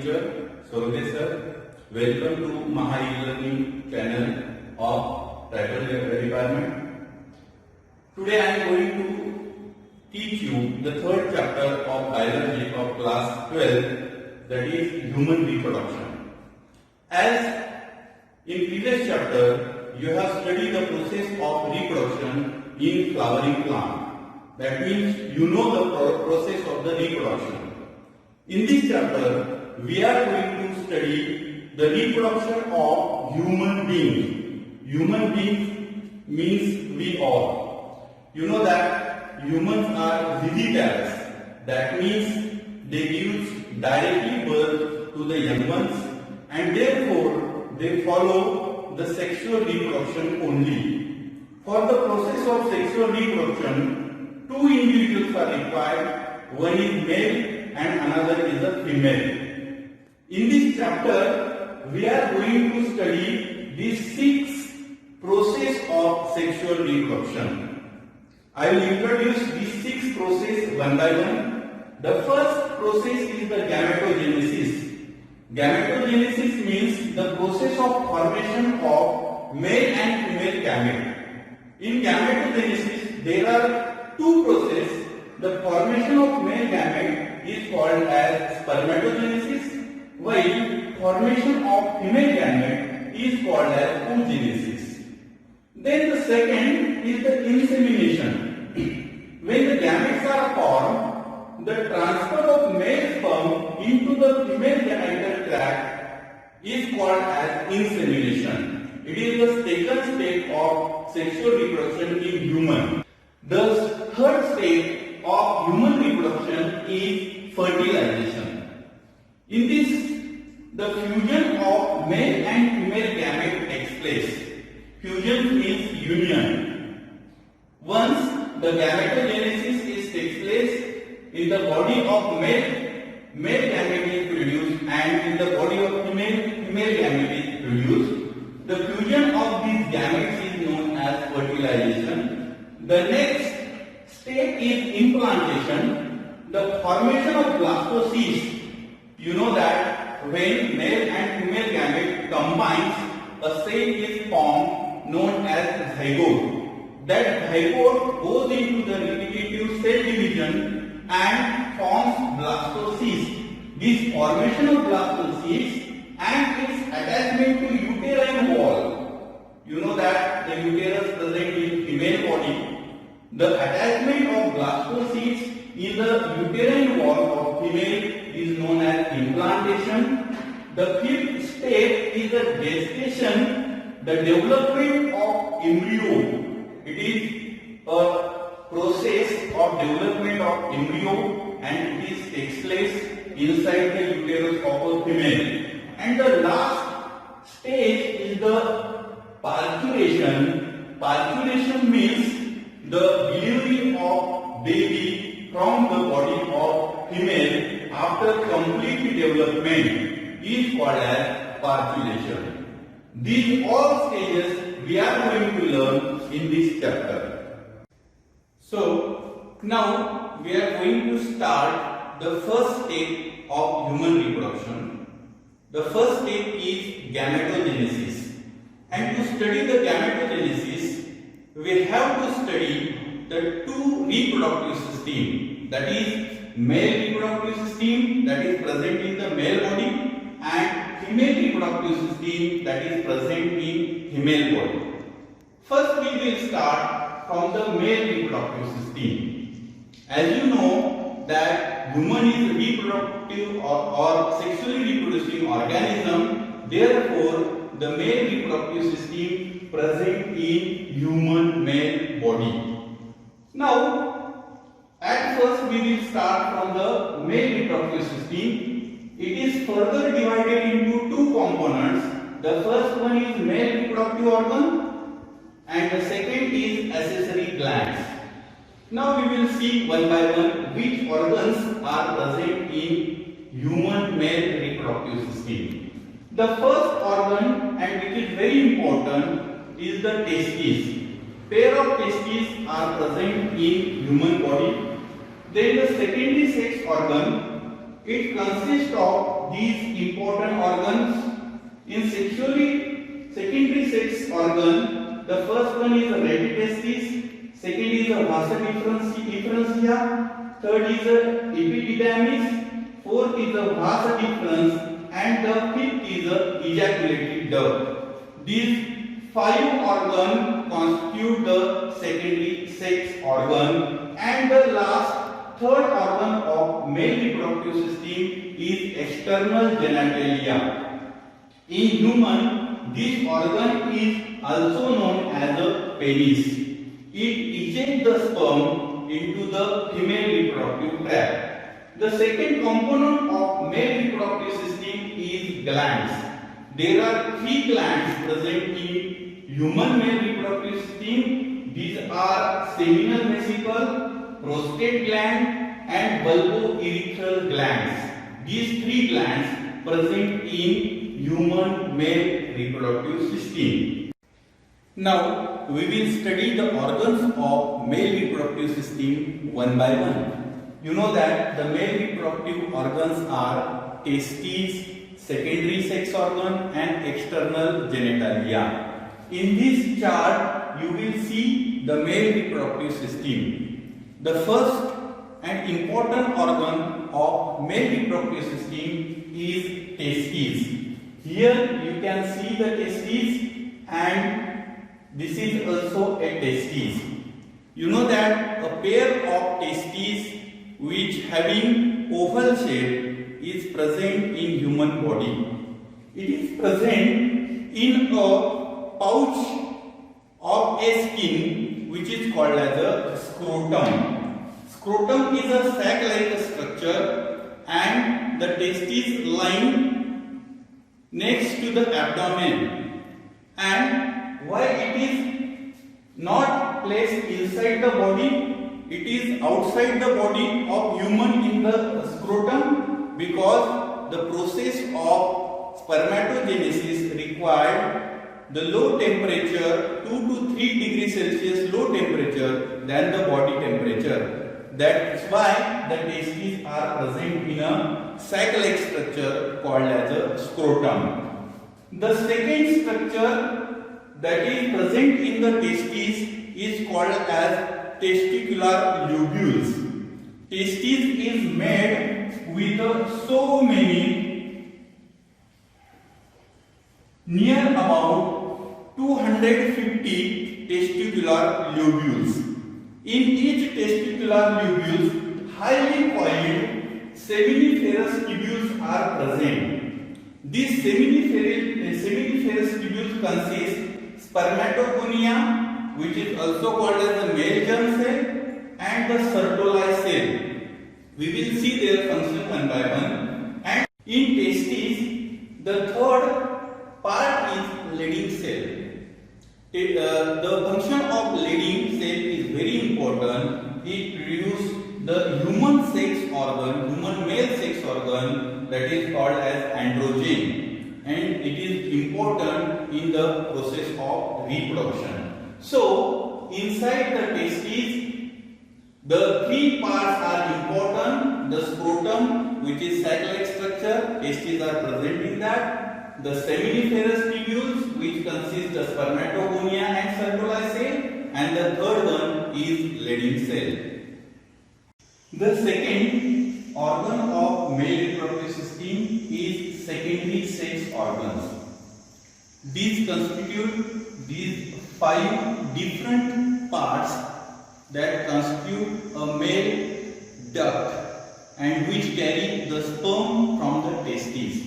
teacher Sorge sir. Welcome to Maha E-Learning channel of Tribal Department. Today I am going to teach you the third chapter of biology of class 12, that is human reproduction. As in previous chapter you have studied the process of reproduction in flowering plant. That means you know the process of the reproduction. In this chapter we are going to study the reproduction of human beings. Human beings means we all. You know that humans are vivisectors. That means they give directly birth to the young ones and therefore they follow the sexual reproduction only. For the process of sexual reproduction, two individuals are required. One is male and another is a female. In this chapter, we are going to study these 6 processes of sexual reproduction. I will introduce these 6 processes one by one. The first process is the gametogenesis. Gametogenesis means the process of formation of male and female gamete. In gametogenesis, there are 2 processes. The formation of male gamete is called as spermatogenesis, while formation of female gamete is called as oogenesis. Then the second is the insemination. When the gametes are formed, the transfer of male sperm into the female genital tract is called as insemination. It is the second step of sexual reproduction in human. The third step of human reproduction is fertilization. In this, the fusion of male and female gamete takes place. Fusion means union. Once the gametogenesis takes place in the body of male gamete is produced, and in the body of female gamete is produced. The fusion of these gametes is known as fertilization. The next step is implantation, the formation of blastocyst. You know that when male and female gamete combines, a cell is formed known as zygote. That zygote goes into the repetitive cell division and forms blastocyst. This formation of blastocyst and its attachment to uterine wall. You know that the uterus present in female body. The attachment of blastocyst in the uterine wall of female is known as implantation. The fifth step is the gestation, the development of embryo. It is a process of development of embryo and it takes place inside the uterus of a female. And the last stage is the parturition. Parturition means the delivery of baby from the body of female after complete development is called as parturition. These all stages we are going to learn in this chapter. So now we are going to start the first step of human reproduction. The first step is gametogenesis. And to study the gametogenesis, we have to study the 2 reproductive systems, that is male reproductive system that is present in the male body and female reproductive system that is present in female body. First we will start from the male reproductive system. As you know that human is reproductive or sexually reproducing organism, therefore the male reproductive system present in human male body. Now at first we will start from the male reproductive system. It is further divided into 2 components. The first one is male reproductive organ and the second is accessory glands. Now we will see one by one which organs are present in human male reproductive system. The first organ, and it is very important, is the testes. Pair of testes are present in human body. Then the secondary sex organ, it consists of of these important organs. In secondary sex organ, the first one is the retitestis, second is the vasa differentia, third is the epididymis, fourth is the vasa differens, and the fifth is the ejaculatory duct. These 5 organs constitute the secondary sex organ, and the last third organ of male reproductive system is external genitalia. In human, this organ is also known as a penis. It ejects the sperm into the female reproductive tract. The second component of male reproductive system is glands. There are 3 glands present in human male reproductive system. These are seminal vesicle, prostate gland, and bulbourethral glands. These 3 glands present in human male reproductive system. Now we will study the organs of male reproductive system one by one. You know that the male reproductive organs are testes, secondary sex organ, and external genitalia. In this chart you will see the male reproductive system. The first and important organ of male reproductive system is testes. Here you can see the testes, and this is also a testes. You know that a pair of testes which having oval shape is present in human body. It is present in a pouch of a skin which is called as a scrotum. Scrotum is a sac-like structure, and the testes line next to the abdomen. And why it is not placed inside the body, it is outside the body of human in the scrotum, because the process of spermatogenesis required the low temperature, 2 to 3 degrees Celsius low temperature than the body temperature. That's why the testes are present in a sac-like structure called as a scrotum. The second structure that is present in the testes is called as testicular lobules. Testes is made with so many, near about 250 testicular lobules. In each testicular lobules, highly coiled seminiferous tubules are present. These seminiferous tubules consist spermatogonia, which is also called as the male germ cell, and the Sertoli cell. We will see their function one by one. And in testes, the third part is Leydig cell. The function of Leydig cell is very important. It produces the human sex organ, human male sex organ, that is called as androgen, and it is important in the process of reproduction. So inside the testes, the 3 parts are important. The scrotum, which is sac-like structure, testes are present in that. The seminiferous tubules, which consist of spermatogonia and Sertoli cell, and the third one is Leydig cell. The second organ of male reproductive system is secondary sex organs. These constitute these 5 different parts that constitute a male duct and which carry the sperm from the testes.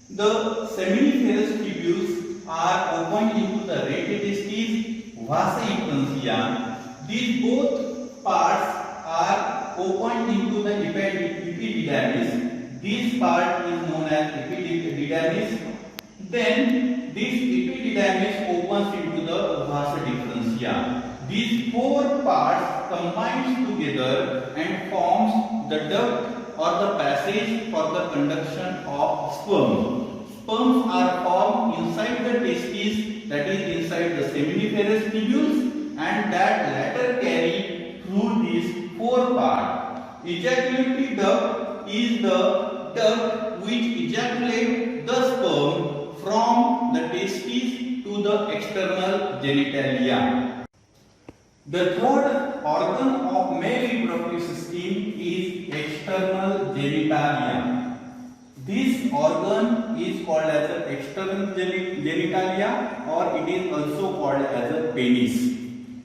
The seminiferous tubules are opened into the retitestis, vasa efferentia. These both parts are opened into the epididymis. This part is known as epididymis. Then this epididymis opens into the vasa differentia. These 4 parts combine together and forms the duct or the passage for the conduction of sperm. Sperms are formed inside the testes, that is inside the seminiferous tubules, and that latter carry through these 4 parts. Ejaculatory duct is the duct which ejaculate the sperm from the testes to the external genitalia. The third organ of male reproductive system is external genitalia. This organ is called as the external genitalia, or it is also called as a penis.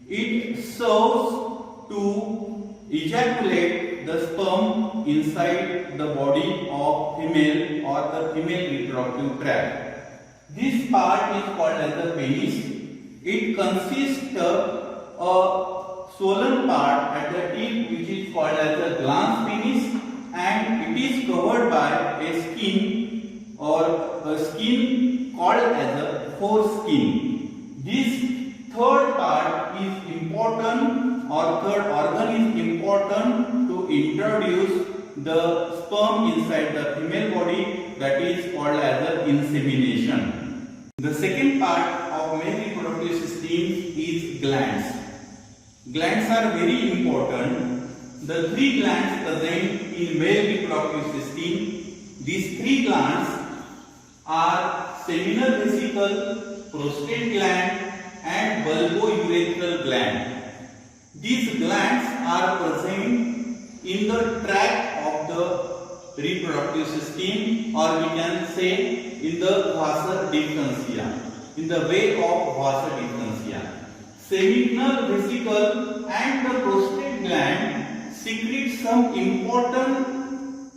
It serves to ejaculate the sperm inside the body of female or the female reproductive tract. This part is called as the penis. It consists of a swollen part at the tip which is called as the glans penis, and it is covered by a skin or a skin called as a foreskin. This third part is important, or third organ is important to introduce the sperm inside the female body, that is called as the insemination. The second part of male reproductive system is glands. Glands are very important. The three glands present in male reproductive system, these three glands are seminal vesicle, prostate gland and bulbourethral gland. These glands are present in the tract of the reproductive system, or we can say in the vasa differentia, in the way of vasa differentia. Seminal vesicle and the prostate gland secrete some important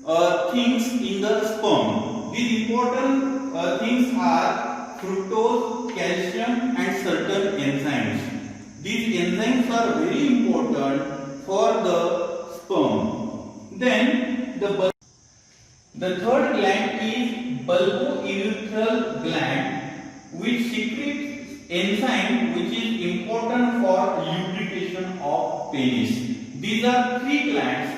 things in the sperm. These important things are fructose, calcium and certain enzymes. These enzymes are very important for the sperm. Then the third gland is bulbourethral gland, which secretes enzyme which is important for lubrication of penis. These are three glands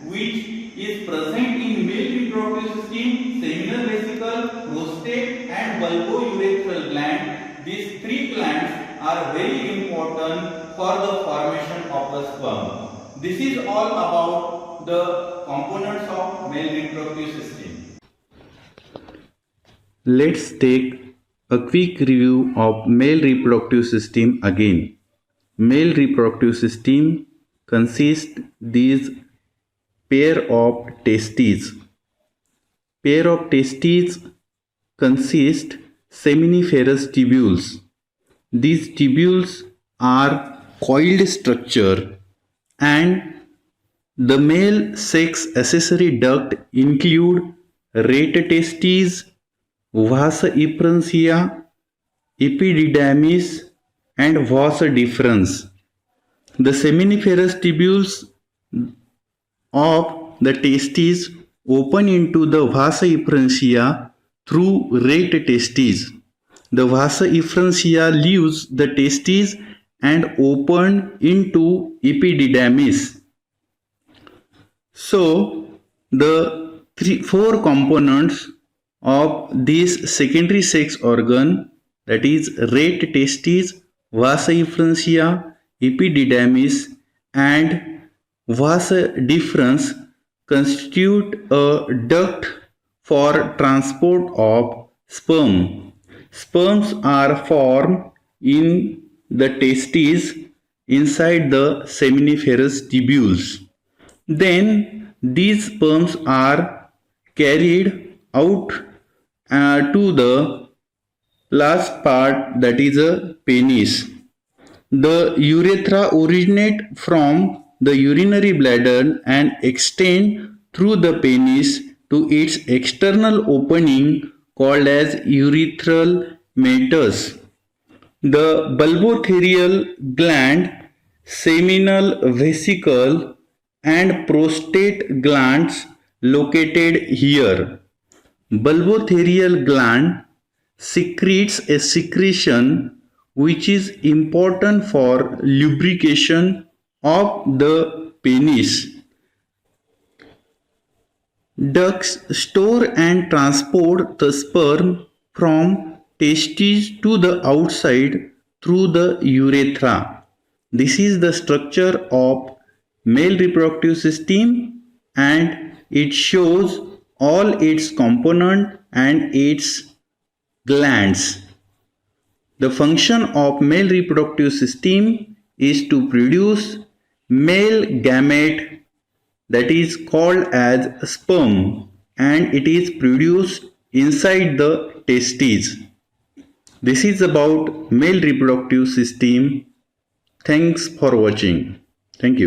which is present in male reproductive system: seminal vesicle, prostate and bulbourethral gland. These three glands are very important for the formation of the sperm. This is all about the components of male reproductive system. Let's take a quick review of male reproductive system again. Male reproductive system consists these pair of testes. Pair of testes consist seminiferous tubules. These tubules are coiled structure, and the male sex accessory duct include rete testes, vasa efferentia, epididymis and vasa deferens. The seminiferous tubules of the testes open into the vasa efferentia through rete testes. The vasa efferentia leaves the testes and open into epididymis. So the four components of this secondary sex organ, that is rete testes, vasa efferentia, epididymis and vasa deferens, constitute a duct for transport of sperm. Sperms are formed in the testes inside the seminiferous tubules. Then these sperms are carried out to the last part, that is a penis. The urethra originate from the urinary bladder and extend through the penis to its external opening called as urethral meatus. The bulbourethral gland, seminal vesicle and prostate glands located here. Bulbourethral gland secretes a secretion which is important for lubrication of the penis. Ducts store and transport the sperm from testes to the outside through the urethra. This is the structure of male reproductive system, and it shows all its component and its glands. The function of male reproductive system is to produce male gamete, that is called as sperm, and it is produced inside the testes. This is about male reproductive system. Thanks for watching. Thank you.